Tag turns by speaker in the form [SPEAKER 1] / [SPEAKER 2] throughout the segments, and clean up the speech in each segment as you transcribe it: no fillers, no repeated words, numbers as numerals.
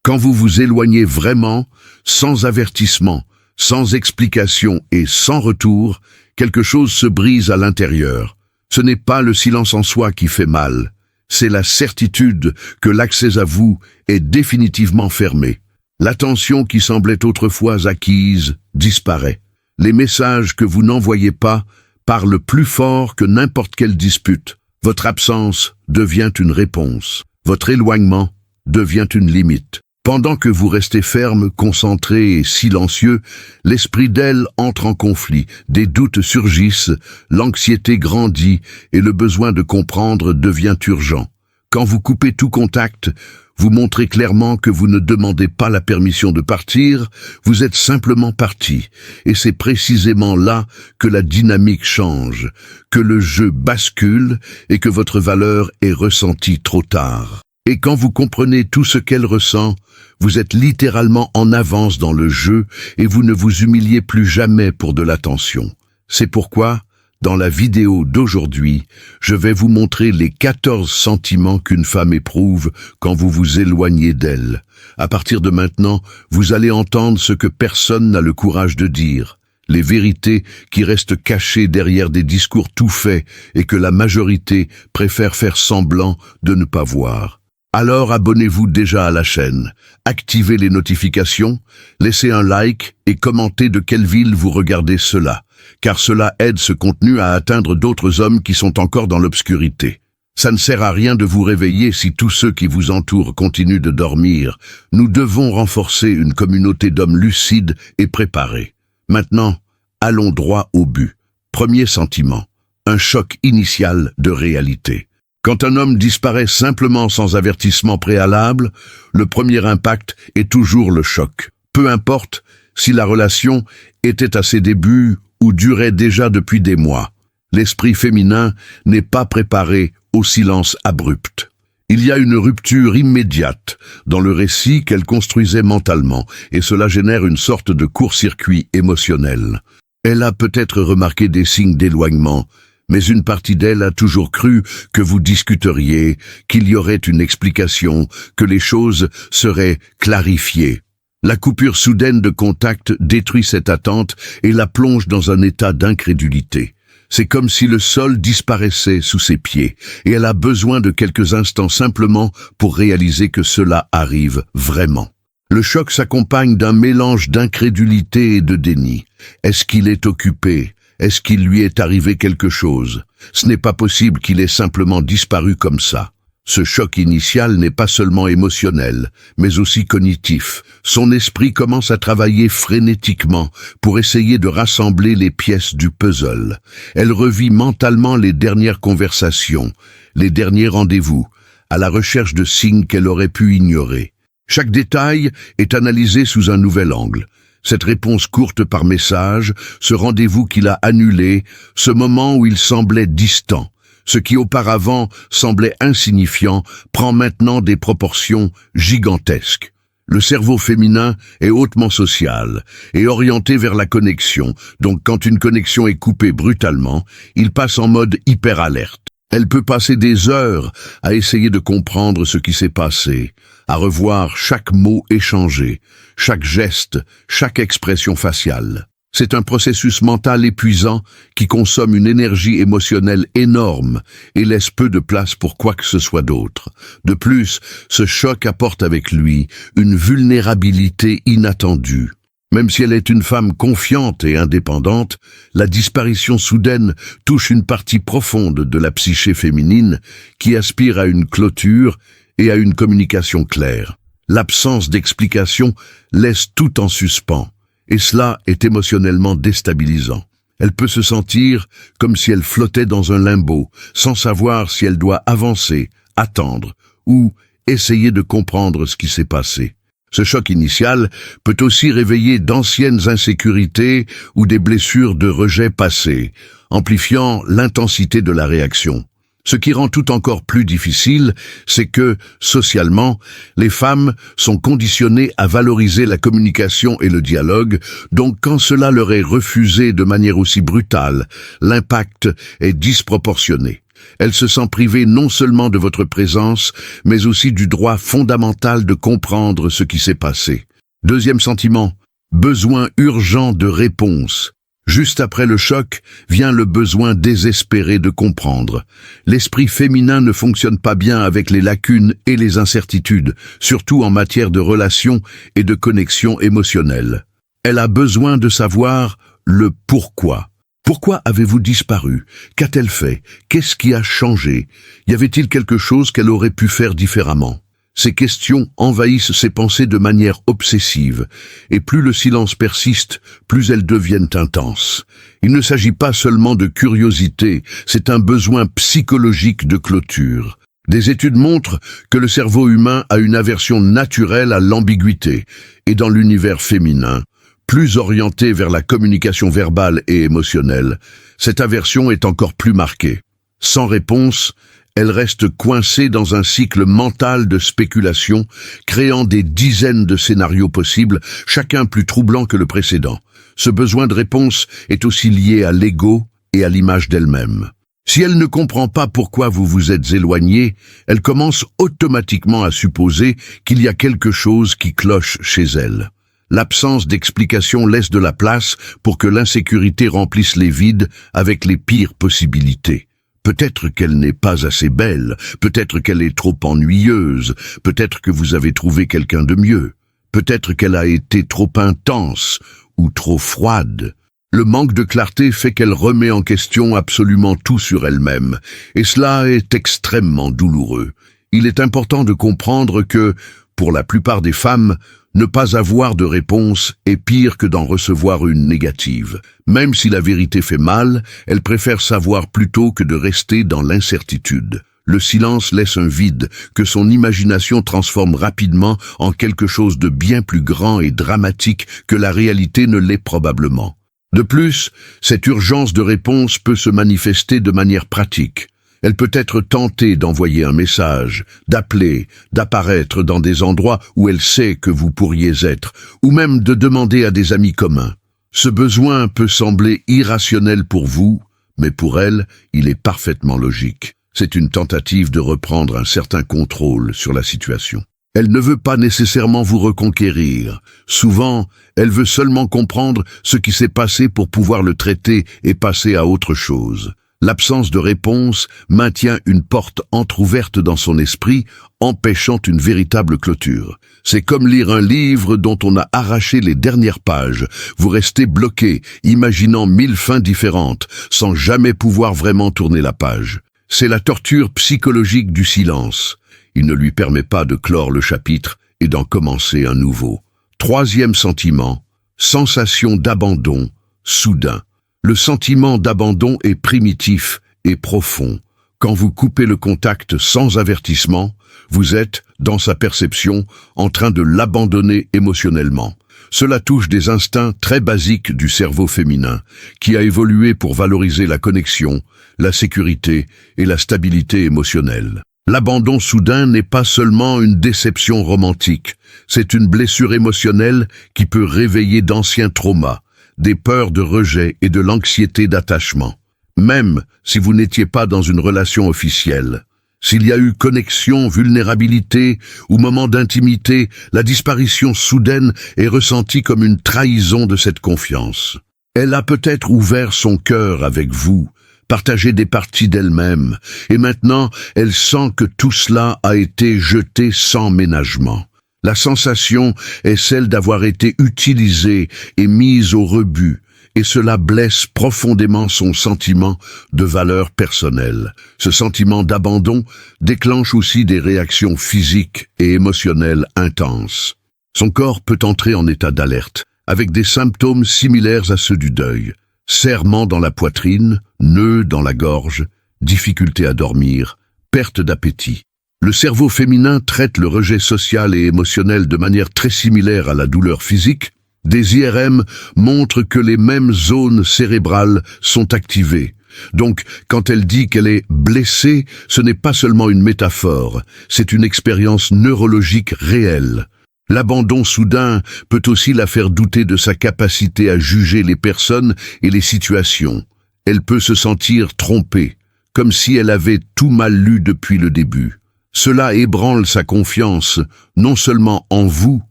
[SPEAKER 1] Quand vous vous éloignez vraiment, sans avertissement, sans explication et sans retour, quelque chose se brise à l'intérieur. Ce n'est pas le silence en soi qui fait mal, c'est la certitude que l'accès à vous est définitivement fermé. L'attention qui semblait autrefois acquise disparaît. Les messages que vous n'envoyez pas parlent plus fort que n'importe quelle dispute. Votre absence devient une réponse. Votre éloignement devient une limite. Pendant que vous restez ferme, concentré et silencieux, l'esprit d'elle entre en conflit, des doutes surgissent, l'anxiété grandit et le besoin de comprendre devient urgent. Quand vous coupez tout contact, vous montrez clairement que vous ne demandez pas la permission de partir, vous êtes simplement parti. Et c'est précisément là que la dynamique change, que le jeu bascule et que votre valeur est ressentie trop tard. Et quand vous comprenez tout ce qu'elle ressent, vous êtes littéralement en avance dans le jeu et vous ne vous humiliez plus jamais pour de l'attention. C'est pourquoi, dans la vidéo d'aujourd'hui, je vais vous montrer les 14 sentiments qu'une femme éprouve quand vous vous éloignez d'elle. À partir de maintenant, vous allez entendre ce que personne n'a le courage de dire, les vérités qui restent cachées derrière des discours tout faits et que la majorité préfère faire semblant de ne pas voir. Alors abonnez-vous déjà à la chaîne, activez les notifications, laissez un like et commentez de quelle ville vous regardez cela, car cela aide ce contenu à atteindre d'autres hommes qui sont encore dans l'obscurité. Ça ne sert à rien de vous réveiller si tous ceux qui vous entourent continuent de dormir. Nous devons renforcer une communauté d'hommes lucides et préparés. Maintenant, allons droit au but. Premier sentiment, un choc initial de réalité. Quand un homme disparaît simplement sans avertissement préalable, le premier impact est toujours le choc. Peu importe si la relation était à ses débuts ou durait déjà depuis des mois. L'esprit féminin n'est pas préparé au silence abrupt. Il y a une rupture immédiate dans le récit qu'elle construisait mentalement, et cela génère une sorte de court-circuit émotionnel. Elle a peut-être remarqué des signes d'éloignement, mais une partie d'elle a toujours cru que vous discuteriez, qu'il y aurait une explication, que les choses seraient clarifiées. La coupure soudaine de contact détruit cette attente et la plonge dans un état d'incrédulité. C'est comme si le sol disparaissait sous ses pieds, et elle a besoin de quelques instants simplement pour réaliser que cela arrive vraiment. Le choc s'accompagne d'un mélange d'incrédulité et de déni. Est-ce qu'il est occupé ? Est-ce qu'il lui est arrivé quelque chose? Ce n'est pas possible qu'il ait simplement disparu comme ça. Ce choc initial n'est pas seulement émotionnel, mais aussi cognitif. Son esprit commence à travailler frénétiquement pour essayer de rassembler les pièces du puzzle. Elle revit mentalement les dernières conversations, les derniers rendez-vous, à la recherche de signes qu'elle aurait pu ignorer. Chaque détail est analysé sous un nouvel angle. Cette réponse courte par message, ce rendez-vous qu'il a annulé, ce moment où il semblait distant, ce qui auparavant semblait insignifiant, prend maintenant des proportions gigantesques. Le cerveau féminin est hautement social et orienté vers la connexion, donc quand une connexion est coupée brutalement, il passe en mode hyper-alerte. Elle peut passer des heures à essayer de comprendre ce qui s'est passé, à revoir chaque mot échangé, chaque geste, chaque expression faciale. C'est un processus mental épuisant qui consomme une énergie émotionnelle énorme et laisse peu de place pour quoi que ce soit d'autre. De plus, ce choc apporte avec lui une vulnérabilité inattendue. Même si elle est une femme confiante et indépendante, la disparition soudaine touche une partie profonde de la psyché féminine qui aspire à une clôture et à une communication claire. L'absence d'explication laisse tout en suspens, et cela est émotionnellement déstabilisant. Elle peut se sentir comme si elle flottait dans un limbo, sans savoir si elle doit avancer, attendre ou essayer de comprendre ce qui s'est passé. Ce choc initial peut aussi réveiller d'anciennes insécurités ou des blessures de rejet passées, amplifiant l'intensité de la réaction. Ce qui rend tout encore plus difficile, c'est que, socialement, les femmes sont conditionnées à valoriser la communication et le dialogue, donc quand cela leur est refusé de manière aussi brutale, l'impact est disproportionné. Elle se sent privée non seulement de votre présence, mais aussi du droit fondamental de comprendre ce qui s'est passé. Deuxième sentiment, besoin urgent de réponse. Juste après le choc, vient le besoin désespéré de comprendre. L'esprit féminin ne fonctionne pas bien avec les lacunes et les incertitudes, surtout en matière de relations et de connexion émotionnelle. Elle a besoin de savoir le pourquoi. Pourquoi avez-vous disparu? Qu'a-t-elle fait? Qu'est-ce qui a changé? Y avait-il quelque chose qu'elle aurait pu faire différemment? Ces questions envahissent ses pensées de manière obsessive, et plus le silence persiste, plus elles deviennent intenses. Il ne s'agit pas seulement de curiosité, c'est un besoin psychologique de clôture. Des études montrent que le cerveau humain a une aversion naturelle à l'ambiguïté, et dans l'univers féminin, plus orienté vers la communication verbale et émotionnelle, cette aversion est encore plus marquée. Sans réponse, elle reste coincée dans un cycle mental de spéculation, créant des dizaines de scénarios possibles, chacun plus troublant que le précédent. Ce besoin de réponse est aussi lié à l'ego et à l'image d'elle-même. Si elle ne comprend pas pourquoi vous vous êtes éloigné, elle commence automatiquement à supposer qu'il y a quelque chose qui cloche chez elle. L'absence d'explication laisse de la place pour que l'insécurité remplisse les vides avec les pires possibilités. Peut-être qu'elle n'est pas assez belle, peut-être qu'elle est trop ennuyeuse, peut-être que vous avez trouvé quelqu'un de mieux, peut-être qu'elle a été trop intense ou trop froide. Le manque de clarté fait qu'elle remet en question absolument tout sur elle-même, et cela est extrêmement douloureux. Il est important de comprendre que, pour la plupart des femmes, ne pas avoir de réponse est pire que d'en recevoir une négative. Même si la vérité fait mal, elle préfère savoir plutôt que de rester dans l'incertitude. Le silence laisse un vide que son imagination transforme rapidement en quelque chose de bien plus grand et dramatique que la réalité ne l'est probablement. De plus, cette urgence de réponse peut se manifester de manière pratique. Elle peut être tentée d'envoyer un message, d'appeler, d'apparaître dans des endroits où elle sait que vous pourriez être, ou même de demander à des amis communs. Ce besoin peut sembler irrationnel pour vous, mais pour elle, il est parfaitement logique. C'est une tentative de reprendre un certain contrôle sur la situation. Elle ne veut pas nécessairement vous reconquérir. Souvent, elle veut seulement comprendre ce qui s'est passé pour pouvoir le traiter et passer à autre chose. L'absence de réponse maintient une porte entr'ouverte dans son esprit, empêchant une véritable clôture. C'est comme lire un livre dont on a arraché les dernières pages. Vous restez bloqué, imaginant 1000 fins différentes, sans jamais pouvoir vraiment tourner la page. C'est la torture psychologique du silence. Il ne lui permet pas de clore le chapitre et d'en commencer un nouveau. Troisième sentiment, sensation d'abandon, soudain. Le sentiment d'abandon est primitif et profond. Quand vous coupez le contact sans avertissement, vous êtes, dans sa perception, en train de l'abandonner émotionnellement. Cela touche des instincts très basiques du cerveau féminin, qui a évolué pour valoriser la connexion, la sécurité et la stabilité émotionnelle. L'abandon soudain n'est pas seulement une déception romantique, c'est une blessure émotionnelle qui peut réveiller d'anciens traumas, des peurs de rejet et de l'anxiété d'attachement. Même si vous n'étiez pas dans une relation officielle, s'il y a eu connexion, vulnérabilité ou moment d'intimité, la disparition soudaine est ressentie comme une trahison de cette confiance. Elle a peut-être ouvert son cœur avec vous, partagé des parties d'elle-même, et maintenant elle sent que tout cela a été jeté sans ménagement. La sensation est celle d'avoir été utilisée et mise au rebut, et cela blesse profondément son sentiment de valeur personnelle. Ce sentiment d'abandon déclenche aussi des réactions physiques et émotionnelles intenses. Son corps peut entrer en état d'alerte, avec des symptômes similaires à ceux du deuil. Serrement dans la poitrine, nœud dans la gorge, difficulté à dormir, perte d'appétit. Le cerveau féminin traite le rejet social et émotionnel de manière très similaire à la douleur physique. Des IRM montrent que les mêmes zones cérébrales sont activées. Donc, quand elle dit qu'elle est blessée, ce n'est pas seulement une métaphore, c'est une expérience neurologique réelle. L'abandon soudain peut aussi la faire douter de sa capacité à juger les personnes et les situations. Elle peut se sentir trompée, comme si elle avait tout mal lu depuis le début. Cela ébranle sa confiance, non seulement en vous,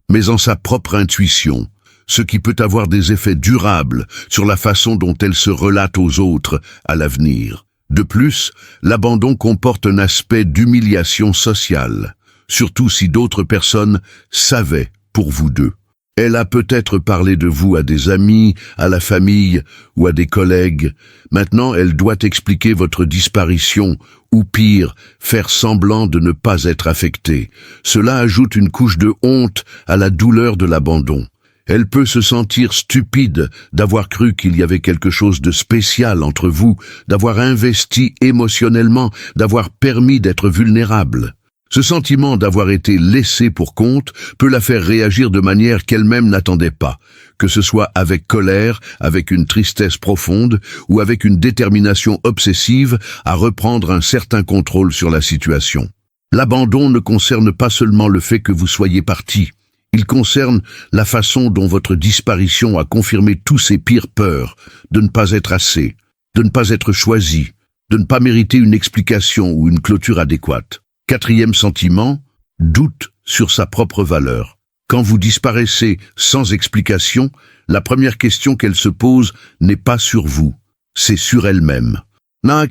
[SPEAKER 1] mais en sa propre intuition, ce qui peut avoir des effets durables sur la façon dont elle se relate aux autres à l'avenir. De plus, l'abandon comporte un aspect d'humiliation sociale, surtout si d'autres personnes savaient pour vous deux. Elle a peut-être parlé de vous à des amis, à la famille ou à des collègues. Maintenant, elle doit expliquer votre disparition, ou pire, faire semblant de ne pas être affectée. Cela ajoute une couche de honte à la douleur de l'abandon. Elle peut se sentir stupide d'avoir cru qu'il y avait quelque chose de spécial entre vous, d'avoir investi émotionnellement, d'avoir permis d'être vulnérable. Ce sentiment d'avoir été laissé pour compte peut la faire réagir de manière qu'elle-même n'attendait pas, que ce soit avec colère, avec une tristesse profonde ou avec une détermination obsessive à reprendre un certain contrôle sur la situation. L'abandon ne concerne pas seulement le fait que vous soyez parti. Il concerne la façon dont votre disparition a confirmé tous ses pires peurs, de ne pas être assez, de ne pas être choisi, de ne pas mériter une explication ou une clôture adéquate. Quatrième sentiment, doute sur sa propre valeur. Quand vous disparaissez sans explication, la première question qu'elle se pose n'est pas sur vous, c'est sur elle-même.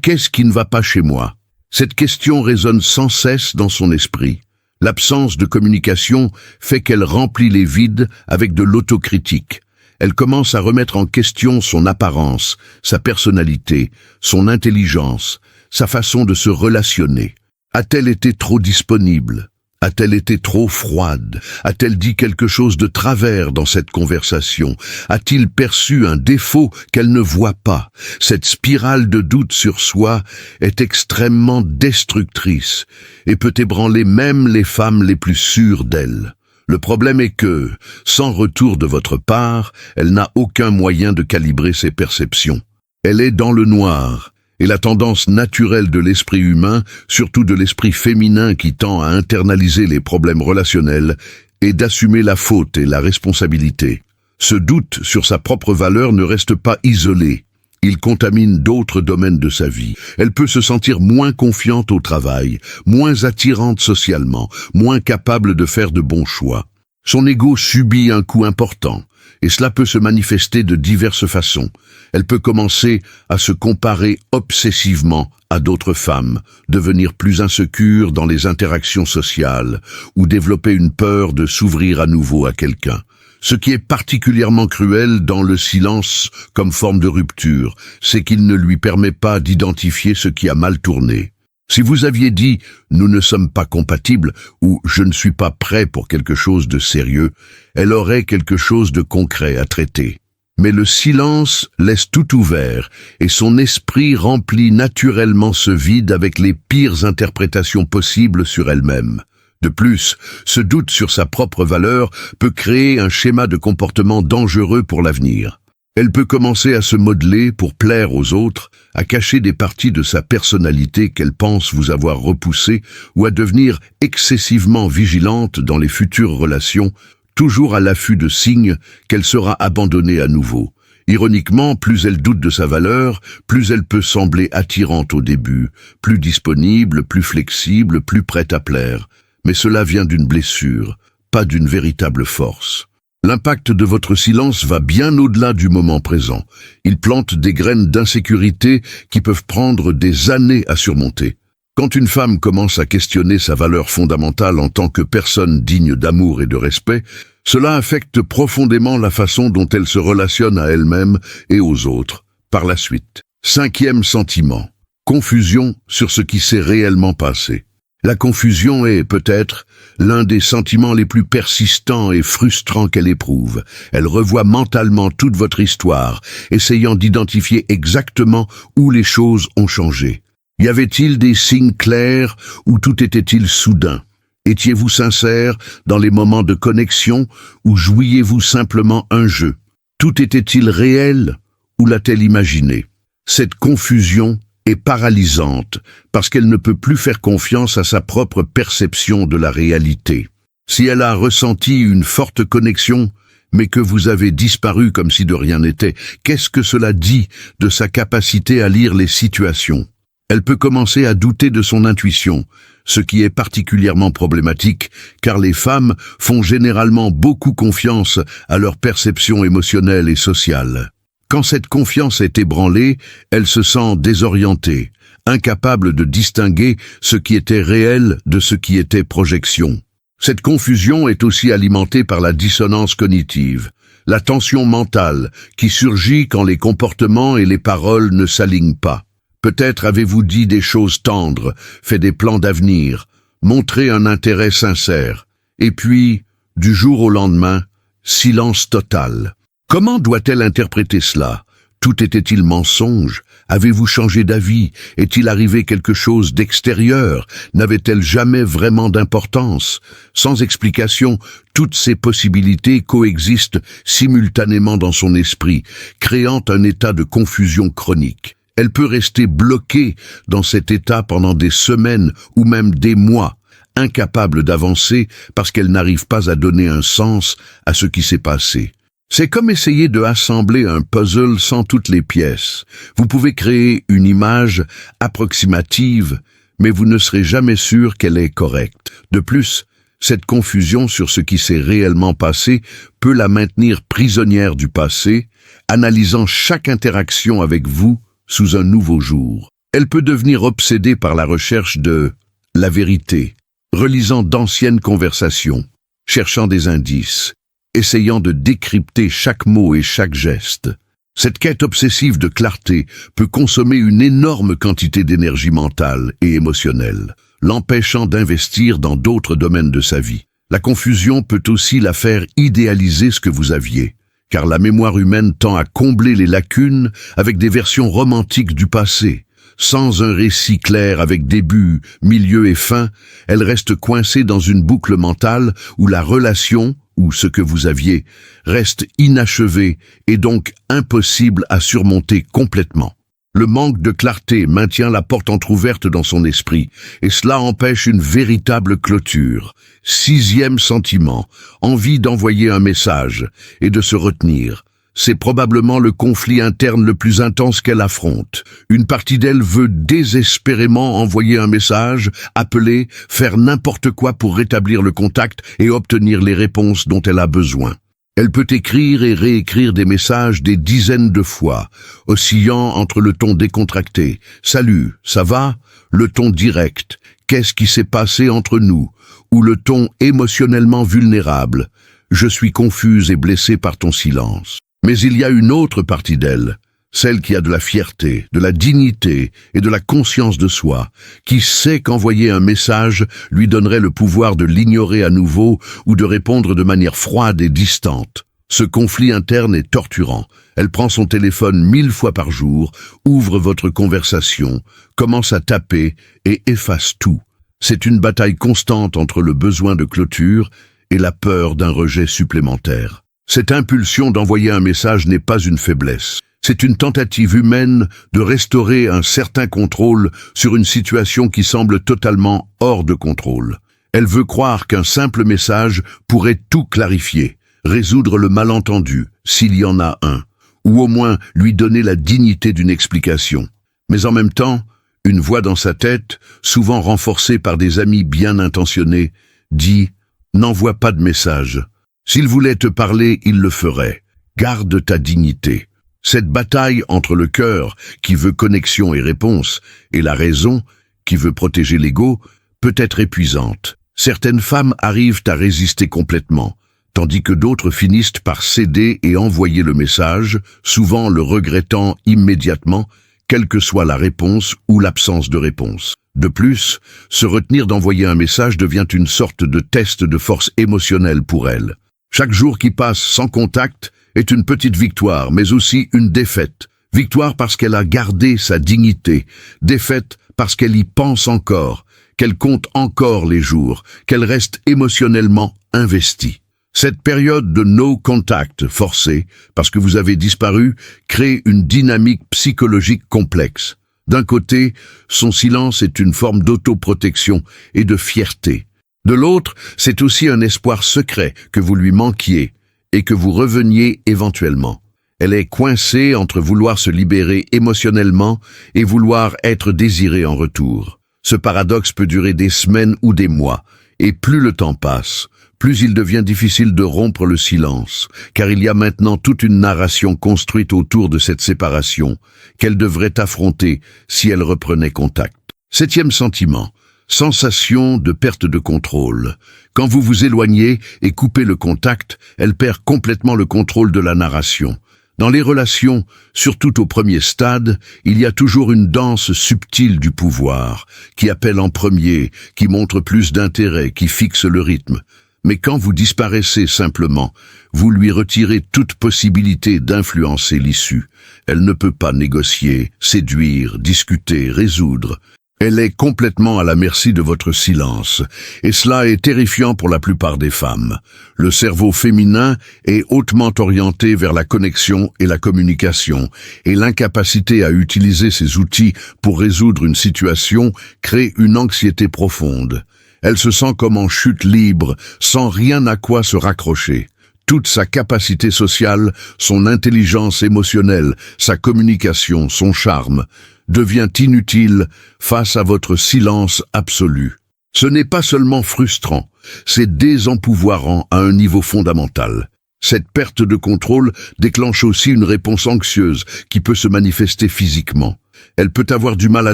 [SPEAKER 1] Qu'est-ce qui ne va pas chez moi? Cette question résonne sans cesse dans son esprit. L'absence de communication fait qu'elle remplit les vides avec de l'autocritique. Elle commence à remettre en question son apparence, sa personnalité, son intelligence, sa façon de se relationner. A-t-elle été trop disponible? A-t-elle été trop froide? A-t-elle dit quelque chose de travers dans cette conversation? A-t-il perçu un défaut qu'elle ne voit pas? Cette spirale de doute sur soi est extrêmement destructrice et peut ébranler même les femmes les plus sûres d'elles. Le problème est que, sans retour de votre part, elle n'a aucun moyen de calibrer ses perceptions. Elle est dans le noir. Et la tendance naturelle de l'esprit humain, surtout de l'esprit féminin qui tend à internaliser les problèmes relationnels, est d'assumer la faute et la responsabilité. Ce doute sur sa propre valeur ne reste pas isolé. Il contamine d'autres domaines de sa vie. Elle peut se sentir moins confiante au travail, moins attirante socialement, moins capable de faire de bons choix. Son ego subit un coup important. Et cela peut se manifester de diverses façons. Elle peut commencer à se comparer obsessivement à d'autres femmes, devenir plus insécure dans les interactions sociales, ou développer une peur de s'ouvrir à nouveau à quelqu'un. Ce qui est particulièrement cruel dans le silence comme forme de rupture, c'est qu'il ne lui permet pas d'identifier ce qui a mal tourné. Si vous aviez dit « nous ne sommes pas compatibles » ou « je ne suis pas prêt pour quelque chose de sérieux », elle aurait quelque chose de concret à traiter. Mais le silence laisse tout ouvert et son esprit remplit naturellement ce vide avec les pires interprétations possibles sur elle-même. De plus, ce doute sur sa propre valeur peut créer un schéma de comportement dangereux pour l'avenir. Elle peut commencer à se modeler pour plaire aux autres, à cacher des parties de sa personnalité qu'elle pense vous avoir repoussées ou à devenir excessivement vigilante dans les futures relations, toujours à l'affût de signes qu'elle sera abandonnée à nouveau. Ironiquement, plus elle doute de sa valeur, plus elle peut sembler attirante au début, plus disponible, plus flexible, plus prête à plaire. Mais cela vient d'une blessure, pas d'une véritable force. L'impact de votre silence va bien au-delà du moment présent. Il plante des graines d'insécurité qui peuvent prendre des années à surmonter. Quand une femme commence à questionner sa valeur fondamentale en tant que personne digne d'amour et de respect, cela affecte profondément la façon dont elle se relationne à elle-même et aux autres, par la suite. Cinquième sentiment, confusion sur ce qui s'est réellement passé. La confusion est, peut-être, l'un des sentiments les plus persistants et frustrants qu'elle éprouve. Elle revoit mentalement toute votre histoire, essayant d'identifier exactement où les choses ont changé. Y avait-il des signes clairs ou tout était-il soudain? Étiez-vous sincère dans les moments de connexion ou jouiez-vous simplement un jeu? Tout était-il réel ou l'a-t-elle imaginé? Cette confusion est paralysante parce qu'elle ne peut plus faire confiance à sa propre perception de la réalité. Si elle a ressenti une forte connexion, mais que vous avez disparu comme si de rien n'était, qu'est-ce que cela dit de sa capacité à lire les situations? Elle peut commencer à douter de son intuition, ce qui est particulièrement problématique car les femmes font généralement beaucoup confiance à leur perception émotionnelle et sociale. Quand cette confiance est ébranlée, elle se sent désorientée, incapable de distinguer ce qui était réel de ce qui était projection. Cette confusion est aussi alimentée par la dissonance cognitive, la tension mentale qui surgit quand les comportements et les paroles ne s'alignent pas. Peut-être avez-vous dit des choses tendres, fait des plans d'avenir, montré un intérêt sincère. Et puis, du jour au lendemain, silence total. Comment doit-elle interpréter cela? Tout était-il mensonge? Avez-vous changé d'avis? Est-il arrivé quelque chose d'extérieur? N'avait-elle jamais vraiment d'importance? Sans explication, toutes ces possibilités coexistent simultanément dans son esprit, créant un état de confusion chronique. Elle peut rester bloquée dans cet état pendant des semaines ou même des mois, incapable d'avancer parce qu'elle n'arrive pas à donner un sens à ce qui s'est passé. C'est comme essayer de assembler un puzzle sans toutes les pièces. Vous pouvez créer une image approximative, mais vous ne serez jamais sûr qu'elle est correcte. De plus, cette confusion sur ce qui s'est réellement passé peut la maintenir prisonnière du passé, analysant chaque interaction avec vous sous un nouveau jour. Elle peut devenir obsédée par la recherche de la vérité, relisant d'anciennes conversations, cherchant des indices, essayant de décrypter chaque mot et chaque geste. Cette quête obsessive de clarté peut consommer une énorme quantité d'énergie mentale et émotionnelle, l'empêchant d'investir dans d'autres domaines de sa vie. La confusion peut aussi la faire idéaliser ce que vous aviez, car la mémoire humaine tend à combler les lacunes avec des versions romantiques du passé. Sans un récit clair avec début, milieu et fin, elle reste coincée dans une boucle mentale où la relation, ou ce que vous aviez, reste inachevé et donc impossible à surmonter complètement. Le manque de clarté maintient la porte entrouverte dans son esprit, et cela empêche une véritable clôture. 6e sentiment, envie d'envoyer un message et de se retenir. C'est probablement le conflit interne le plus intense qu'elle affronte. Une partie d'elle veut désespérément envoyer un message, appeler, faire n'importe quoi pour rétablir le contact et obtenir les réponses dont elle a besoin. Elle peut écrire et réécrire des messages des dizaines de fois, oscillant entre le ton décontracté « Salut, ça va ?», le ton direct « Qu'est-ce qui s'est passé entre nous ?», ou le ton émotionnellement vulnérable « Je suis confuse et blessée par ton silence ». Mais il y a une autre partie d'elle, celle qui a de la fierté, de la dignité et de la conscience de soi, qui sait qu'envoyer un message lui donnerait le pouvoir de l'ignorer à nouveau ou de répondre de manière froide et distante. Ce conflit interne est torturant. Elle prend son téléphone 1000 fois par jour, ouvre votre conversation, commence à taper et efface tout. C'est une bataille constante entre le besoin de clôture et la peur d'un rejet supplémentaire. Cette impulsion d'envoyer un message n'est pas une faiblesse. C'est une tentative humaine de restaurer un certain contrôle sur une situation qui semble totalement hors de contrôle. Elle veut croire qu'un simple message pourrait tout clarifier, résoudre le malentendu, s'il y en a un, ou au moins lui donner la dignité d'une explication. Mais en même temps, une voix dans sa tête, souvent renforcée par des amis bien intentionnés, dit « N'envoie pas de message. S'il voulait te parler, il le ferait. Garde ta dignité. » Cette bataille entre le cœur, qui veut connexion et réponse, et la raison, qui veut protéger l'ego, peut être épuisante. Certaines femmes arrivent à résister complètement, tandis que d'autres finissent par céder et envoyer le message, souvent le regrettant immédiatement, quelle que soit la réponse ou l'absence de réponse. De plus, se retenir d'envoyer un message devient une sorte de test de force émotionnelle pour elles. Chaque jour qui passe sans contact est une petite victoire, mais aussi une défaite. Victoire parce qu'elle a gardé sa dignité, défaite parce qu'elle y pense encore, qu'elle compte encore les jours, qu'elle reste émotionnellement investie. Cette période de no contact forcé, parce que vous avez disparu, crée une dynamique psychologique complexe. D'un côté, son silence est une forme d'autoprotection et de fierté. De l'autre, c'est aussi un espoir secret que vous lui manquiez et que vous reveniez éventuellement. Elle est coincée entre vouloir se libérer émotionnellement et vouloir être désirée en retour. Ce paradoxe peut durer des semaines ou des mois, et plus le temps passe, plus il devient difficile de rompre le silence, car il y a maintenant toute une narration construite autour de cette séparation qu'elle devrait affronter si elle reprenait contact. 7e sentiment, sensation de perte de contrôle. Quand vous vous éloignez et coupez le contact, elle perd complètement le contrôle de la narration. Dans les relations, surtout au premier stade, il y a toujours une danse subtile du pouvoir, qui appelle en premier, qui montre plus d'intérêt, qui fixe le rythme. Mais quand vous disparaissez simplement, vous lui retirez toute possibilité d'influencer l'issue. Elle ne peut pas négocier, séduire, discuter, résoudre. Elle est complètement à la merci de votre silence, et cela est terrifiant pour la plupart des femmes. Le cerveau féminin est hautement orienté vers la connexion et la communication, et l'incapacité à utiliser ces outils pour résoudre une situation crée une anxiété profonde. Elle se sent comme en chute libre, sans rien à quoi se raccrocher. Toute sa capacité sociale, son intelligence émotionnelle, sa communication, son charme, devient inutile face à votre silence absolu. Ce n'est pas seulement frustrant, c'est désempouvoirant à un niveau fondamental. Cette perte de contrôle déclenche aussi une réponse anxieuse qui peut se manifester physiquement. Elle peut avoir du mal à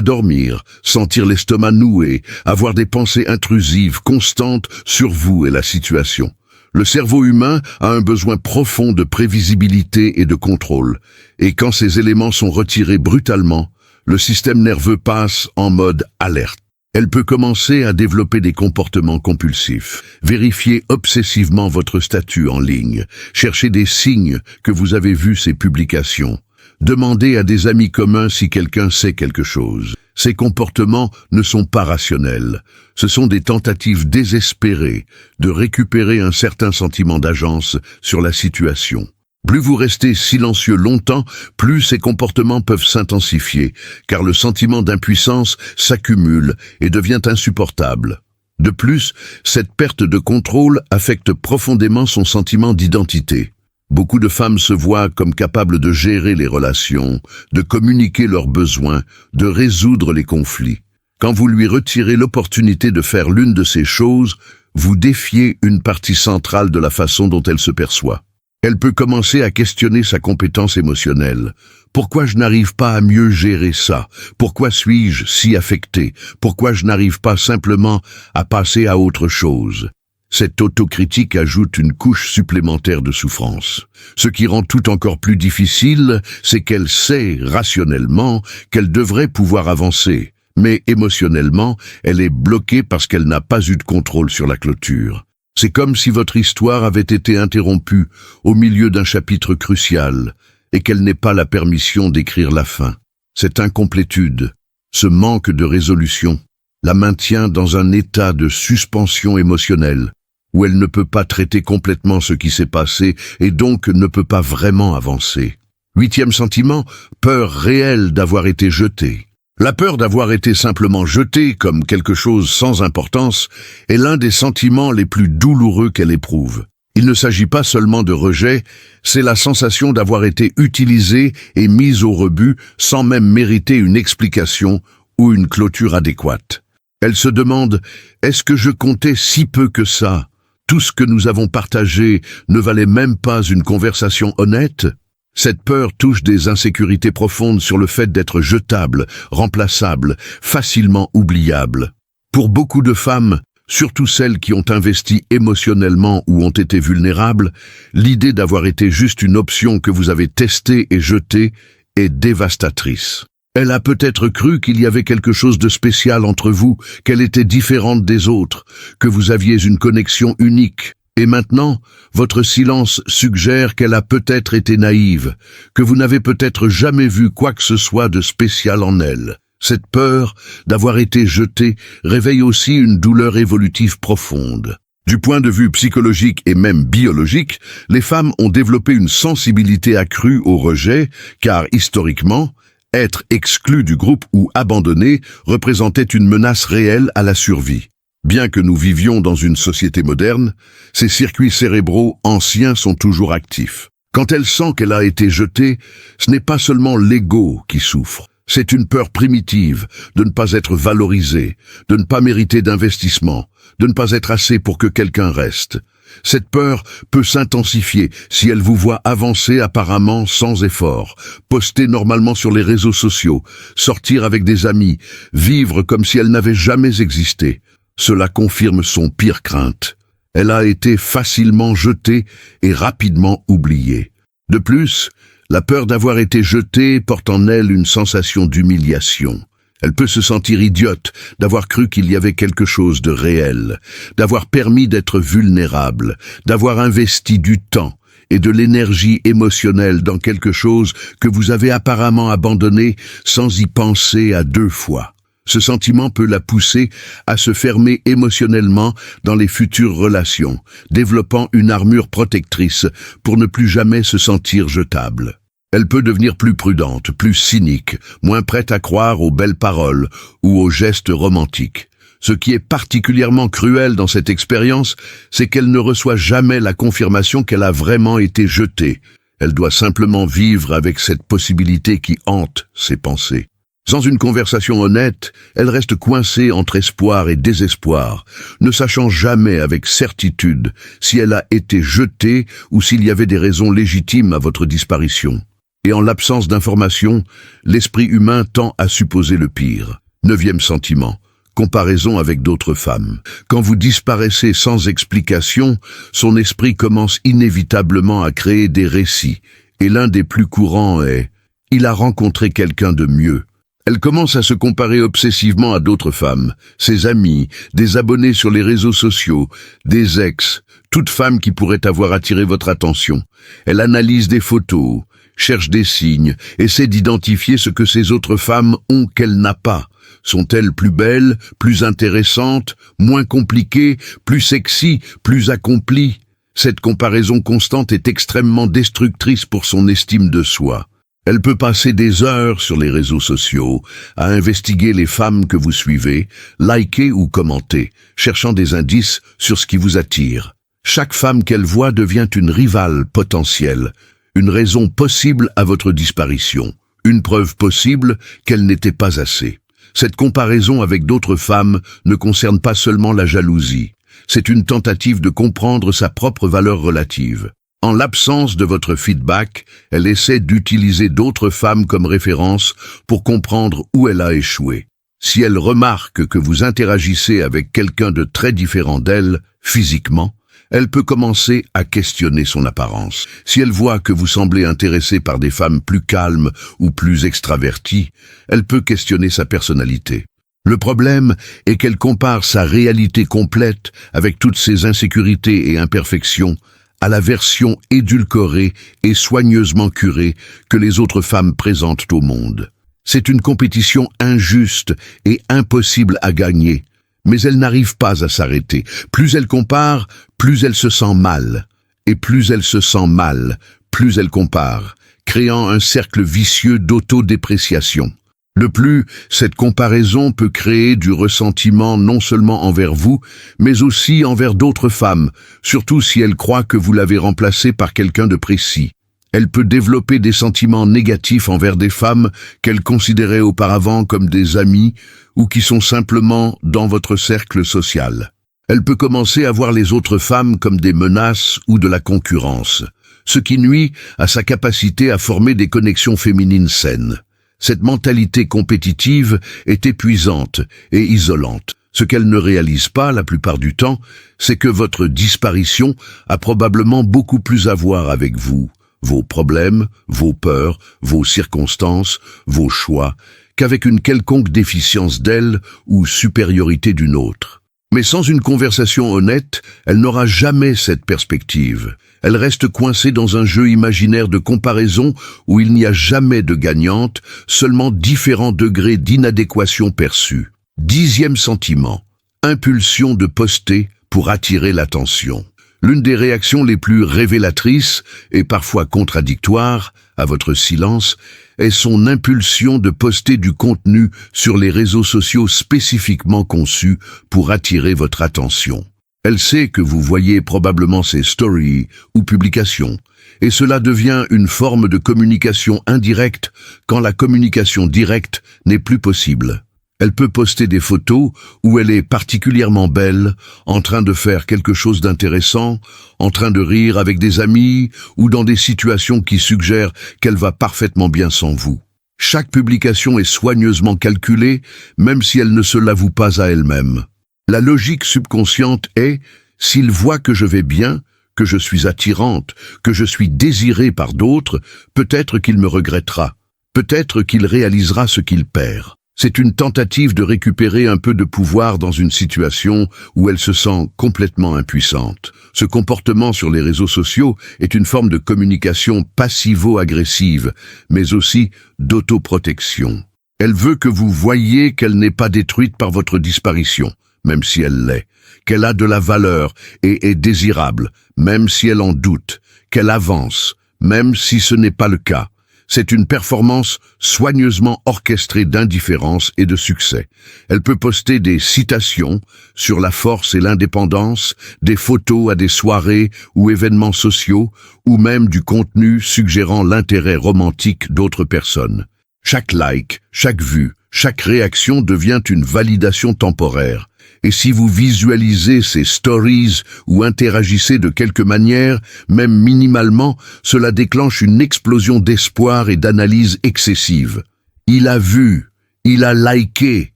[SPEAKER 1] dormir, sentir l'estomac noué, avoir des pensées intrusives constantes sur vous et la situation. Le cerveau humain a un besoin profond de prévisibilité et de contrôle, et quand ces éléments sont retirés brutalement, le système nerveux passe en mode alerte. Elle peut commencer à développer des comportements compulsifs, vérifier obsessivement votre statut en ligne, chercher des signes que vous avez vus ces publications, demander à des amis communs si quelqu'un sait quelque chose. Ces comportements ne sont pas rationnels. Ce sont des tentatives désespérées de récupérer un certain sentiment d'agence sur la situation. Plus vous restez silencieux longtemps, plus ces comportements peuvent s'intensifier, car le sentiment d'impuissance s'accumule et devient insupportable. De plus, cette perte de contrôle affecte profondément son sentiment d'identité. Beaucoup de femmes se voient comme capables de gérer les relations, de communiquer leurs besoins, de résoudre les conflits. Quand vous lui retirez l'opportunité de faire l'une de ces choses, vous défiez une partie centrale de la façon dont elle se perçoit. Elle peut commencer à questionner sa compétence émotionnelle. Pourquoi je n'arrive pas à mieux gérer ça? Pourquoi suis-je si affecté? Pourquoi je n'arrive pas simplement à passer à autre chose? Cette autocritique ajoute une couche supplémentaire de souffrance. Ce qui rend tout encore plus difficile, c'est qu'elle sait rationnellement qu'elle devrait pouvoir avancer. Mais émotionnellement, elle est bloquée parce qu'elle n'a pas eu de contrôle sur la clôture. C'est comme si votre histoire avait été interrompue au milieu d'un chapitre crucial et qu'elle n'ait pas la permission d'écrire la fin. Cette incomplétude, ce manque de résolution, la maintient dans un état de suspension émotionnelle où elle ne peut pas traiter complètement ce qui s'est passé et donc ne peut pas vraiment avancer. 8e sentiment, peur réelle d'avoir été jetée. La peur d'avoir été simplement jetée comme quelque chose sans importance est l'un des sentiments les plus douloureux qu'elle éprouve. Il ne s'agit pas seulement de rejet, c'est la sensation d'avoir été utilisée et mise au rebut sans même mériter une explication ou une clôture adéquate. Elle se demande « Est-ce que je comptais si peu que ça ? Tout ce que nous avons partagé ne valait même pas une conversation honnête ?» Cette peur touche des insécurités profondes sur le fait d'être jetable, remplaçable, facilement oubliable. Pour beaucoup de femmes, surtout celles qui ont investi émotionnellement ou ont été vulnérables, l'idée d'avoir été juste une option que vous avez testée et jetée est dévastatrice. Elle a peut-être cru qu'il y avait quelque chose de spécial entre vous, qu'elle était différente des autres, que vous aviez une connexion unique. Et maintenant, votre silence suggère qu'elle a peut-être été naïve, que vous n'avez peut-être jamais vu quoi que ce soit de spécial en elle. Cette peur d'avoir été jetée réveille aussi une douleur évolutive profonde. Du point de vue psychologique et même biologique, les femmes ont développé une sensibilité accrue au rejet, car historiquement, être exclu du groupe ou abandonné représentait une menace réelle à la survie. Bien que nous vivions dans une société moderne, ces circuits cérébraux anciens sont toujours actifs. Quand elle sent qu'elle a été jetée, ce n'est pas seulement l'ego qui souffre. C'est une peur primitive de ne pas être valorisée, de ne pas mériter d'investissement, de ne pas être assez pour que quelqu'un reste. Cette peur peut s'intensifier si elle vous voit avancer apparemment sans effort, poster normalement sur les réseaux sociaux, sortir avec des amis, vivre comme si elle n'avait jamais existé. Cela confirme son pire crainte. Elle a été facilement jetée et rapidement oubliée. De plus, la peur d'avoir été jetée porte en elle une sensation d'humiliation. Elle peut se sentir idiote d'avoir cru qu'il y avait quelque chose de réel, d'avoir permis d'être vulnérable, d'avoir investi du temps et de l'énergie émotionnelle dans quelque chose que vous avez apparemment abandonné sans y penser à deux fois. Ce sentiment peut la pousser à se fermer émotionnellement dans les futures relations, développant une armure protectrice pour ne plus jamais se sentir jetable. Elle peut devenir plus prudente, plus cynique, moins prête à croire aux belles paroles ou aux gestes romantiques. Ce qui est particulièrement cruel dans cette expérience, c'est qu'elle ne reçoit jamais la confirmation qu'elle a vraiment été jetée. Elle doit simplement vivre avec cette possibilité qui hante ses pensées. Sans une conversation honnête, elle reste coincée entre espoir et désespoir, ne sachant jamais avec certitude si elle a été jetée ou s'il y avait des raisons légitimes à votre disparition. Et en l'absence d'informations, l'esprit humain tend à supposer le pire. 9e sentiment, comparaison avec d'autres femmes. Quand vous disparaissez sans explication, son esprit commence inévitablement à créer des récits, et l'un des plus courants est « il a rencontré quelqu'un de mieux ». Elle commence à se comparer obsessivement à d'autres femmes, ses amis, des abonnés sur les réseaux sociaux, des ex, toute femme qui pourrait avoir attiré votre attention. Elle analyse des photos, cherche des signes, essaie d'identifier ce que ces autres femmes ont qu'elle n'a pas. Sont-elles plus belles, plus intéressantes, moins compliquées, plus sexy, plus accomplies? Cette comparaison constante est extrêmement destructrice pour son estime de soi. Elle peut passer des heures sur les réseaux sociaux, à investiguer les femmes que vous suivez, liker ou commenter, cherchant des indices sur ce qui vous attire. Chaque femme qu'elle voit devient une rivale potentielle, une raison possible à votre disparition, une preuve possible qu'elle n'était pas assez. Cette comparaison avec d'autres femmes ne concerne pas seulement la jalousie, c'est une tentative de comprendre sa propre valeur relative. En l'absence de votre feedback, elle essaie d'utiliser d'autres femmes comme référence pour comprendre où elle a échoué. Si elle remarque que vous interagissez avec quelqu'un de très différent d'elle, physiquement, elle peut commencer à questionner son apparence. Si elle voit que vous semblez intéressé par des femmes plus calmes ou plus extraverties, elle peut questionner sa personnalité. Le problème est qu'elle compare sa réalité complète avec toutes ses insécurités et imperfections à la version édulcorée et soigneusement curée que les autres femmes présentent au monde. C'est une compétition injuste et impossible à gagner, mais elle n'arrive pas à s'arrêter. Plus elle compare, plus elle se sent mal. Et plus elle se sent mal, plus elle compare, créant un cercle vicieux d'autodépréciation. De plus, cette comparaison peut créer du ressentiment non seulement envers vous, mais aussi envers d'autres femmes, surtout si elle croit que vous l'avez remplacée par quelqu'un de précis. Elle peut développer des sentiments négatifs envers des femmes qu'elle considérait auparavant comme des amies ou qui sont simplement dans votre cercle social. Elle peut commencer à voir les autres femmes comme des menaces ou de la concurrence, ce qui nuit à sa capacité à former des connexions féminines saines. Cette mentalité compétitive est épuisante et isolante. Ce qu'elle ne réalise pas la plupart du temps, c'est que votre disparition a probablement beaucoup plus à voir avec vous, vos problèmes, vos peurs, vos circonstances, vos choix, qu'avec une quelconque déficience d'elle ou supériorité d'une autre. Mais sans une conversation honnête, elle n'aura jamais cette perspective. Elle reste coincée dans un jeu imaginaire de comparaison où il n'y a jamais de gagnante, seulement différents degrés d'inadéquation perçus. 10e sentiment, impulsion de poster pour attirer l'attention. L'une des réactions les plus révélatrices et parfois contradictoires à votre silence est son impulsion de poster du contenu sur les réseaux sociaux spécifiquement conçus pour attirer votre attention. Elle sait que vous voyez probablement ses stories ou publications, et cela devient une forme de communication indirecte quand la communication directe n'est plus possible. Elle peut poster des photos où elle est particulièrement belle, en train de faire quelque chose d'intéressant, en train de rire avec des amis ou dans des situations qui suggèrent qu'elle va parfaitement bien sans vous. Chaque publication est soigneusement calculée, même si elle ne se l'avoue pas à elle-même. La logique subconsciente est, s'il voit que je vais bien, que je suis attirante, que je suis désirée par d'autres, peut-être qu'il me regrettera, peut-être qu'il réalisera ce qu'il perd. C'est une tentative de récupérer un peu de pouvoir dans une situation où elle se sent complètement impuissante. Ce comportement sur les réseaux sociaux est une forme de communication passivo-agressive, mais aussi d'autoprotection. Elle veut que vous voyiez qu'elle n'est pas détruite par votre disparition, même si elle l'est, qu'elle a de la valeur et est désirable, même si elle en doute, qu'elle avance, même si ce n'est pas le cas. C'est une performance soigneusement orchestrée d'indifférence et de succès. Elle peut poster des citations sur la force et l'indépendance, des photos à des soirées ou événements sociaux, ou même du contenu suggérant l'intérêt romantique d'autres personnes. Chaque like, chaque vue, chaque réaction devient une validation temporaire. Et si vous visualisez ces stories ou interagissez de quelque manière, même minimalement, cela déclenche une explosion d'espoir et d'analyse excessive. Il a vu, il a liké.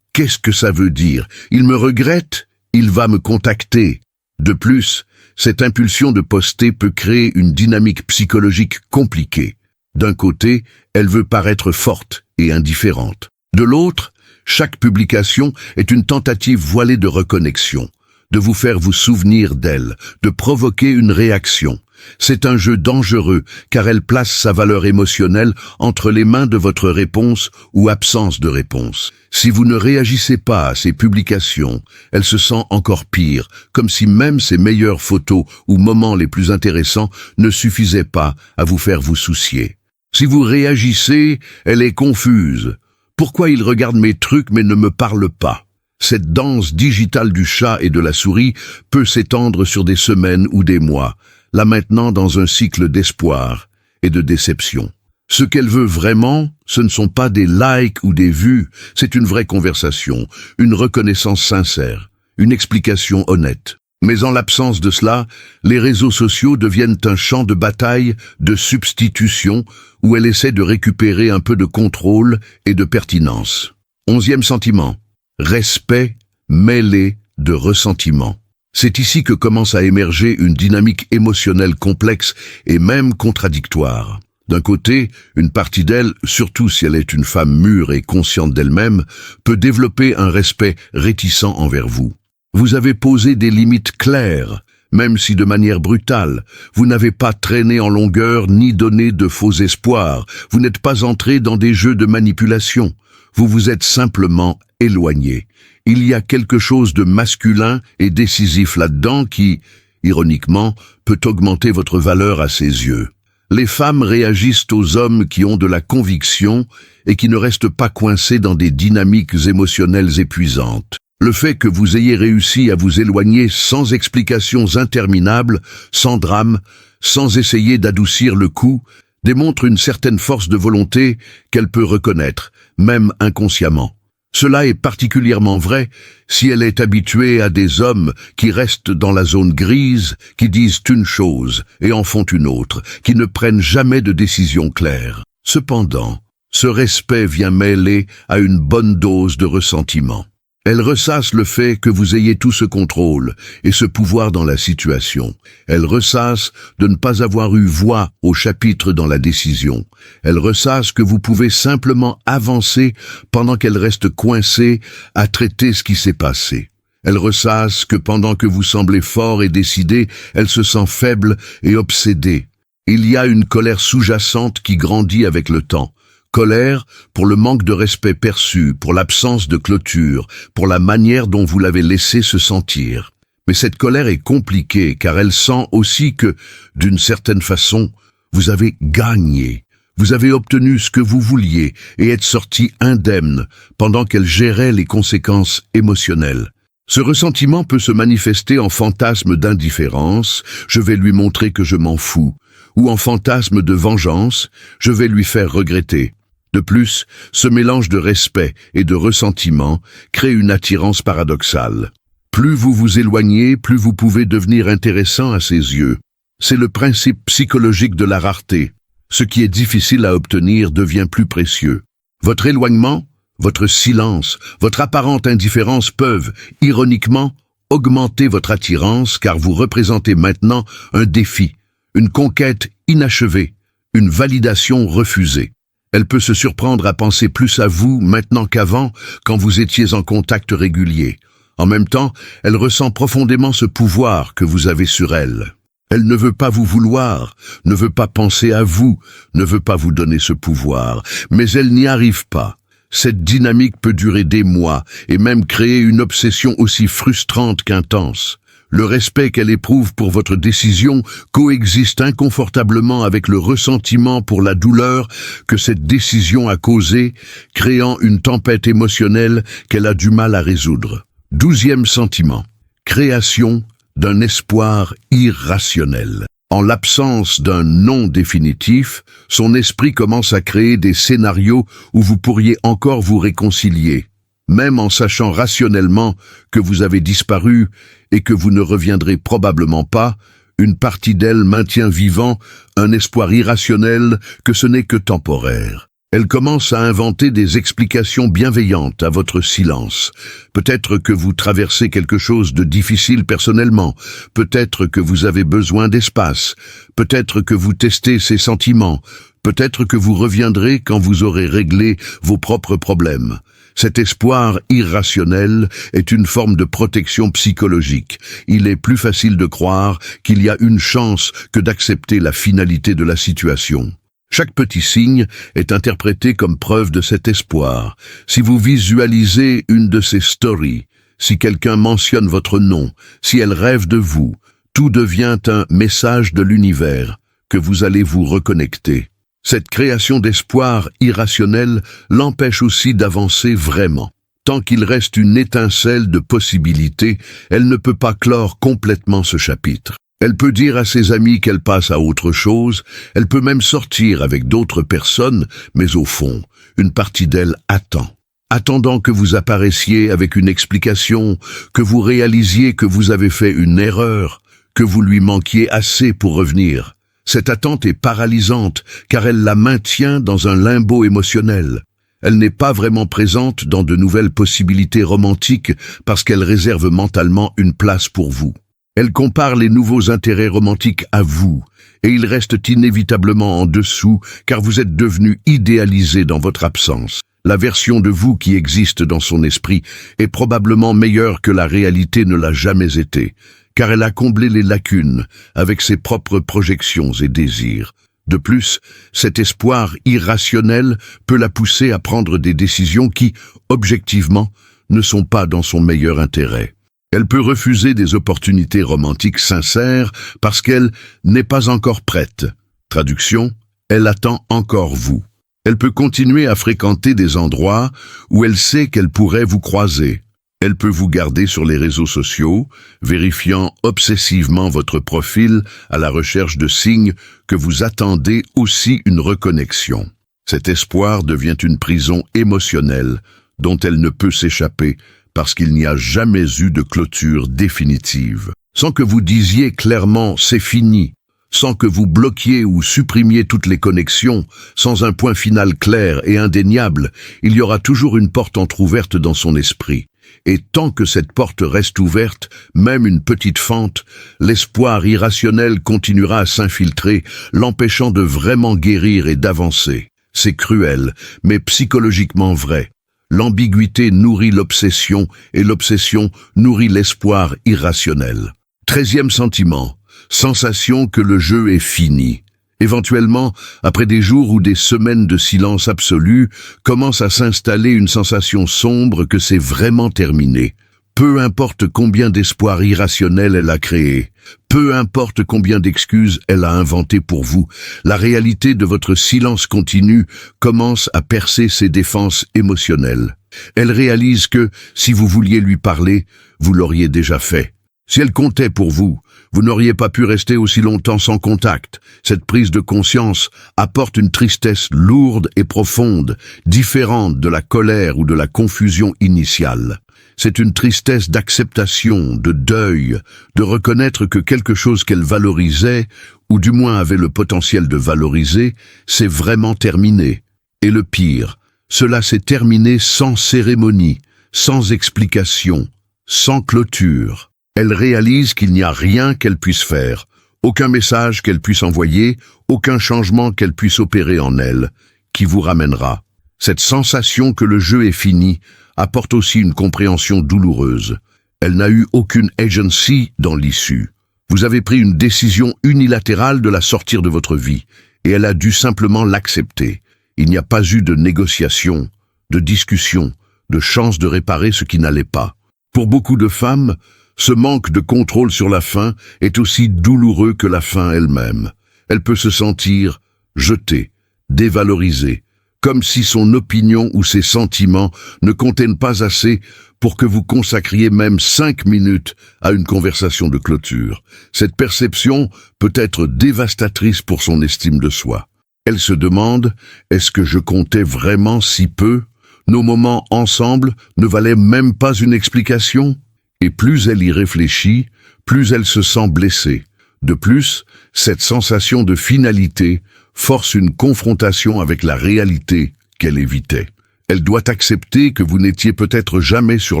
[SPEAKER 1] Qu'est-ce que ça veut dire? Il me regrette? Il va me contacter. De plus, cette impulsion de poster peut créer une dynamique psychologique compliquée. D'un côté, elle veut paraître forte et indifférente. De l'autre, chaque publication est une tentative voilée de reconnexion, de vous faire vous souvenir d'elle, de provoquer une réaction. C'est un jeu dangereux car elle place sa valeur émotionnelle entre les mains de votre réponse ou absence de réponse. Si vous ne réagissez pas à ces publications, elle se sent encore pire, comme si même ses meilleures photos ou moments les plus intéressants ne suffisaient pas à vous faire vous soucier. Si vous réagissez, elle est confuse. Pourquoi il regarde mes trucs mais ne me parle pas? Cette danse digitale du chat et de la souris peut s'étendre sur des semaines ou des mois, là maintenant dans un cycle d'espoir et de déception. Ce qu'elle veut vraiment, ce ne sont pas des likes ou des vues, c'est une vraie conversation, une reconnaissance sincère, une explication honnête. Mais en l'absence de cela, les réseaux sociaux deviennent un champ de bataille, de substitution, où elle essaie de récupérer un peu de contrôle et de pertinence. 11e sentiment, respect mêlé de ressentiment. C'est ici que commence à émerger une dynamique émotionnelle complexe et même contradictoire. D'un côté, une partie d'elle, surtout si elle est une femme mûre et consciente d'elle-même, peut développer un respect réticent envers vous. Vous avez posé des limites claires, même si de manière brutale. Vous n'avez pas traîné en longueur ni donné de faux espoirs. Vous n'êtes pas entré dans des jeux de manipulation. Vous vous êtes simplement éloigné. Il y a quelque chose de masculin et décisif là-dedans qui, ironiquement, peut augmenter votre valeur à ses yeux. Les femmes réagissent aux hommes qui ont de la conviction et qui ne restent pas coincés dans des dynamiques émotionnelles épuisantes. Le fait que vous ayez réussi à vous éloigner sans explications interminables, sans drame, sans essayer d'adoucir le coup, démontre une certaine force de volonté qu'elle peut reconnaître, même inconsciemment. Cela est particulièrement vrai si elle est habituée à des hommes qui restent dans la zone grise, qui disent une chose et en font une autre, qui ne prennent jamais de décision claire. Cependant, ce respect vient mêler à une bonne dose de ressentiment. Elle ressasse le fait que vous ayez tout ce contrôle et ce pouvoir dans la situation. Elle ressasse de ne pas avoir eu voix au chapitre dans la décision. Elle ressasse que vous pouvez simplement avancer pendant qu'elle reste coincée à traiter ce qui s'est passé. Elle ressasse que pendant que vous semblez fort et décidé, elle se sent faible et obsédée. Il y a une colère sous-jacente qui grandit avec le temps. Colère pour le manque de respect perçu, pour l'absence de clôture, pour la manière dont vous l'avez laissé se sentir. Mais cette colère est compliquée car elle sent aussi que, d'une certaine façon, vous avez gagné. Vous avez obtenu ce que vous vouliez et êtes sorti indemne pendant qu'elle gérait les conséquences émotionnelles. Ce ressentiment peut se manifester en fantasme d'indifférence, je vais lui montrer que je m'en fous, ou en fantasme de vengeance, je vais lui faire regretter. De plus, ce mélange de respect et de ressentiment crée une attirance paradoxale. Plus vous vous éloignez, plus vous pouvez devenir intéressant à ses yeux. C'est le principe psychologique de la rareté. Ce qui est difficile à obtenir devient plus précieux. Votre éloignement, votre silence, votre apparente indifférence peuvent, ironiquement, augmenter votre attirance car vous représentez maintenant un défi, une conquête inachevée, une validation refusée. Elle peut se surprendre à penser plus à vous maintenant qu'avant, quand vous étiez en contact régulier. En même temps, elle ressent profondément ce pouvoir que vous avez sur elle. Elle ne veut pas vous vouloir, ne veut pas penser à vous, ne veut pas vous donner ce pouvoir, mais elle n'y arrive pas. Cette dynamique peut durer des mois et même créer une obsession aussi frustrante qu'intense. Le respect qu'elle éprouve pour votre décision coexiste inconfortablement avec le ressentiment pour la douleur que cette décision a causée, créant une tempête émotionnelle qu'elle a du mal à résoudre. 12e sentiment. Création d'un espoir irrationnel. En l'absence d'un non définitif, son esprit commence à créer des scénarios où vous pourriez encore vous réconcilier. Même en sachant rationnellement que vous avez disparu et que vous ne reviendrez probablement pas, une partie d'elle maintient vivant un espoir irrationnel que ce n'est que temporaire. Elle commence à inventer des explications bienveillantes à votre silence. Peut-être que vous traversez quelque chose de difficile personnellement, peut-être que vous avez besoin d'espace, peut-être que vous testez ces sentiments, peut-être que vous reviendrez quand vous aurez réglé vos propres problèmes. Cet espoir irrationnel est une forme de protection psychologique. Il est plus facile de croire qu'il y a une chance que d'accepter la finalité de la situation. Chaque petit signe est interprété comme preuve de cet espoir. Si vous visualisez une de ces stories, si quelqu'un mentionne votre nom, si elle rêve de vous, tout devient un message de l'univers que vous allez vous reconnecter. Cette création d'espoir irrationnel l'empêche aussi d'avancer vraiment. Tant qu'il reste une étincelle de possibilité, elle ne peut pas clore complètement ce chapitre. Elle peut dire à ses amis qu'elle passe à autre chose, elle peut même sortir avec d'autres personnes, mais au fond, une partie d'elle attend. Attendant que vous apparaissiez avec une explication, que vous réalisiez que vous avez fait une erreur, que vous lui manquiez assez pour revenir. Cette attente est paralysante, car elle la maintient dans un limbo émotionnel. Elle n'est pas vraiment présente dans de nouvelles possibilités romantiques parce qu'elle réserve mentalement une place pour vous. Elle compare les nouveaux intérêts romantiques à vous, et ils restent inévitablement en dessous car vous êtes devenu idéalisé dans votre absence. La version de vous qui existe dans son esprit est probablement meilleure que la réalité ne l'a jamais été, car elle a comblé les lacunes avec ses propres projections et désirs. De plus, cet espoir irrationnel peut la pousser à prendre des décisions qui, objectivement, ne sont pas dans son meilleur intérêt. Elle peut refuser des opportunités romantiques sincères parce qu'elle n'est pas encore prête. Traduction, elle attend encore vous. Elle peut continuer à fréquenter des endroits où elle sait qu'elle pourrait vous croiser. Elle peut vous garder sur les réseaux sociaux, vérifiant obsessivement votre profil à la recherche de signes que vous attendez aussi une reconnexion. Cet espoir devient une prison émotionnelle dont elle ne peut s'échapper parce qu'il n'y a jamais eu de clôture définitive. Sans que vous disiez clairement « c'est fini », sans que vous bloquiez ou supprimiez toutes les connexions, sans un point final clair et indéniable, il y aura toujours une porte entr'ouverte dans son esprit. Et tant que cette porte reste ouverte, même une petite fente, l'espoir irrationnel continuera à s'infiltrer, l'empêchant de vraiment guérir et d'avancer. C'est cruel, mais psychologiquement vrai. L'ambiguïté nourrit l'obsession et l'obsession nourrit l'espoir irrationnel. 13e sentiment, sensation que le jeu est fini. Éventuellement, après des jours ou des semaines de silence absolu, commence à s'installer une sensation sombre que c'est vraiment terminé. Peu importe combien d'espoirs irrationnels elle a créé, peu importe combien d'excuses elle a inventées pour vous, la réalité de votre silence continu commence à percer ses défenses émotionnelles. Elle réalise que, si vous vouliez lui parler, vous l'auriez déjà fait. Si elle comptait pour vous, vous n'auriez pas pu rester aussi longtemps sans contact. Cette prise de conscience apporte une tristesse lourde et profonde, différente de la colère ou de la confusion initiale. C'est une tristesse d'acceptation, de deuil, de reconnaître que quelque chose qu'elle valorisait, ou du moins avait le potentiel de valoriser, s'est vraiment terminé. Et le pire, cela s'est terminé sans cérémonie, sans explication, sans clôture. Elle réalise qu'il n'y a rien qu'elle puisse faire, aucun message qu'elle puisse envoyer, aucun changement qu'elle puisse opérer en elle, qui vous ramènera. Cette sensation que le jeu est fini apporte aussi une compréhension douloureuse. Elle n'a eu aucune agency dans l'issue. Vous avez pris une décision unilatérale de la sortir de votre vie, et elle a dû simplement l'accepter. Il n'y a pas eu de négociation, de discussion, de chance de réparer ce qui n'allait pas. Pour beaucoup de femmes, ce manque de contrôle sur la fin est aussi douloureux que la fin elle-même. Elle peut se sentir jetée, dévalorisée, comme si son opinion ou ses sentiments ne contiennent pas assez pour que vous consacriez même 5 minutes à une conversation de clôture. Cette perception peut être dévastatrice pour son estime de soi. Elle se demande, est-ce que je comptais vraiment si peu? Nos moments ensemble ne valaient même pas une explication? Et plus elle y réfléchit, plus elle se sent blessée. De plus, cette sensation de finalité force une confrontation avec la réalité qu'elle évitait. Elle doit accepter que vous n'étiez peut-être jamais sur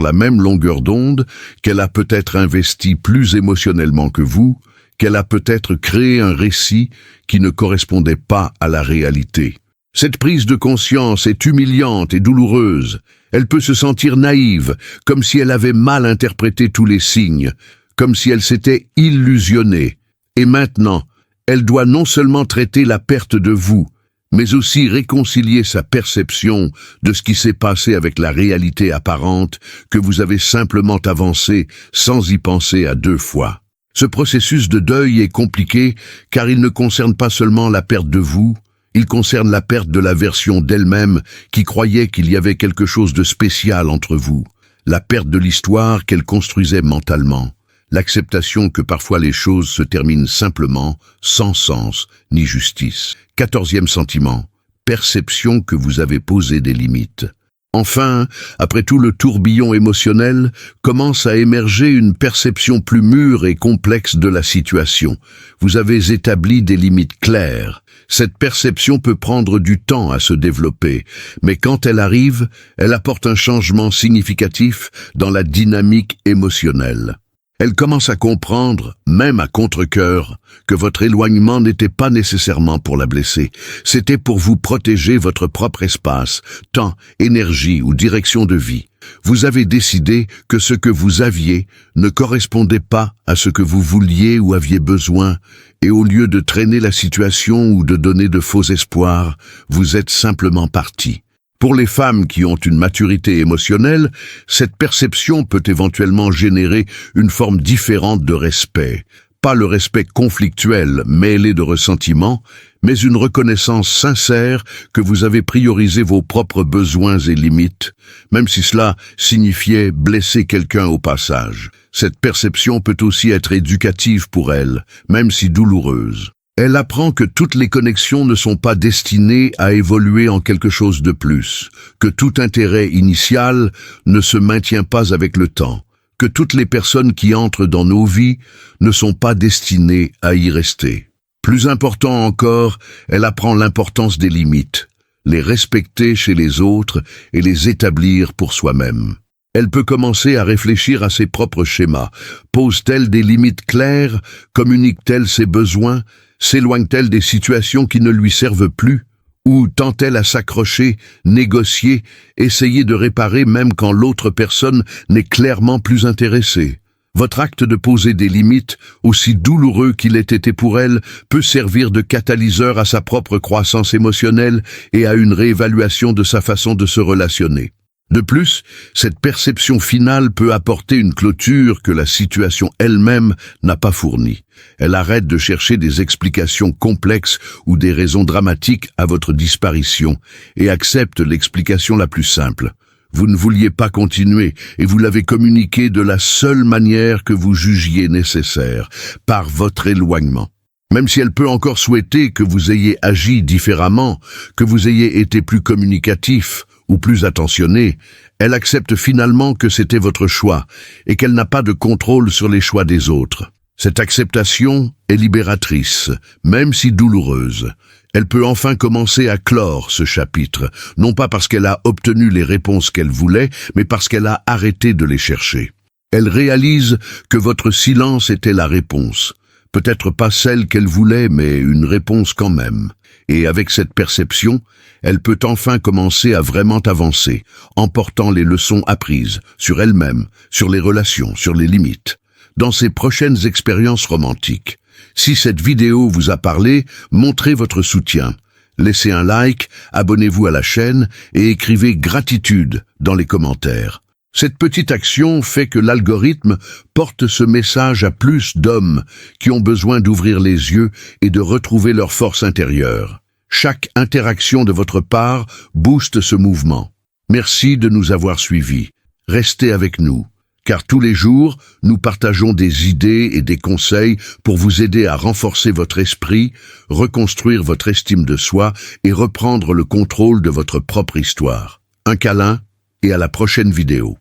[SPEAKER 1] la même longueur d'onde, qu'elle a peut-être investi plus émotionnellement que vous, qu'elle a peut-être créé un récit qui ne correspondait pas à la réalité. Cette prise de conscience est humiliante et douloureuse. Elle peut se sentir naïve, comme si elle avait mal interprété tous les signes, comme si elle s'était illusionnée. Et maintenant, elle doit non seulement traiter la perte de vous, mais aussi réconcilier sa perception de ce qui s'est passé avec la réalité apparente que vous avez simplement avancée sans y penser à 2 fois. Ce processus de deuil est compliqué car il ne concerne pas seulement la perte de vous, il concerne la perte de la version d'elle-même qui croyait qu'il y avait quelque chose de spécial entre vous, la perte de l'histoire qu'elle construisait mentalement, l'acceptation que parfois les choses se terminent simplement, sans sens ni justice. 14e sentiment, perception que vous avez posé des limites. Enfin, après tout le tourbillon émotionnel, commence à émerger une perception plus mûre et complexe de la situation. Vous avez établi des limites claires. Cette perception peut prendre du temps à se développer, mais quand elle arrive, elle apporte un changement significatif dans la dynamique émotionnelle. Elle commence à comprendre, même à contre-cœur, que votre éloignement n'était pas nécessairement pour la blesser. C'était pour vous protéger votre propre espace, temps, énergie ou direction de vie. Vous avez décidé que ce que vous aviez ne correspondait pas à ce que vous vouliez ou aviez besoin, et au lieu de traîner la situation ou de donner de faux espoirs, vous êtes simplement parti. Pour les femmes qui ont une maturité émotionnelle, cette perception peut éventuellement générer une forme différente de respect. Pas le respect conflictuel, mêlé de ressentiment, mais une reconnaissance sincère que vous avez priorisé vos propres besoins et limites, même si cela signifiait blesser quelqu'un au passage. Cette perception peut aussi être éducative pour elle, même si douloureuse. Elle apprend que toutes les connexions ne sont pas destinées à évoluer en quelque chose de plus, que tout intérêt initial ne se maintient pas avec le temps, que toutes les personnes qui entrent dans nos vies ne sont pas destinées à y rester. Plus important encore, elle apprend l'importance des limites, les respecter chez les autres et les établir pour soi-même. Elle peut commencer à réfléchir à ses propres schémas. Pose-t-elle des limites claires? Communique-t-elle ses besoins? S'éloigne-t-elle des situations qui ne lui servent plus? Ou tend-elle à s'accrocher, négocier, essayer de réparer même quand l'autre personne n'est clairement plus intéressée? Votre acte de poser des limites, aussi douloureux qu'il ait été pour elle, peut servir de catalyseur à sa propre croissance émotionnelle et à une réévaluation de sa façon de se relationner. De plus, cette perception finale peut apporter une clôture que la situation elle-même n'a pas fournie. Elle arrête de chercher des explications complexes ou des raisons dramatiques à votre disparition et accepte l'explication la plus simple. Vous ne vouliez pas continuer et vous l'avez communiqué de la seule manière que vous jugiez nécessaire, par votre éloignement. Même si elle peut encore souhaiter que vous ayez agi différemment, que vous ayez été plus communicatif ou plus attentionné, elle accepte finalement que c'était votre choix et qu'elle n'a pas de contrôle sur les choix des autres. Cette acceptation est libératrice, même si douloureuse. Elle peut enfin commencer à clore ce chapitre, non pas parce qu'elle a obtenu les réponses qu'elle voulait, mais parce qu'elle a arrêté de les chercher. Elle réalise que votre silence était la réponse. Peut-être pas celle qu'elle voulait, mais une réponse quand même. Et avec cette perception, elle peut enfin commencer à vraiment avancer, en portant les leçons apprises sur elle-même, sur les relations, sur les limites, dans ses prochaines expériences romantiques. Si cette vidéo vous a parlé, montrez votre soutien. Laissez un like, abonnez-vous à la chaîne et écrivez gratitude dans les commentaires. Cette petite action fait que l'algorithme porte ce message à plus d'hommes qui ont besoin d'ouvrir les yeux et de retrouver leur force intérieure. Chaque interaction de votre part booste ce mouvement. Merci de nous avoir suivis. Restez avec nous, car tous les jours, nous partageons des idées et des conseils pour vous aider à renforcer votre esprit, reconstruire votre estime de soi et reprendre le contrôle de votre propre histoire. Un câlin et à la prochaine vidéo.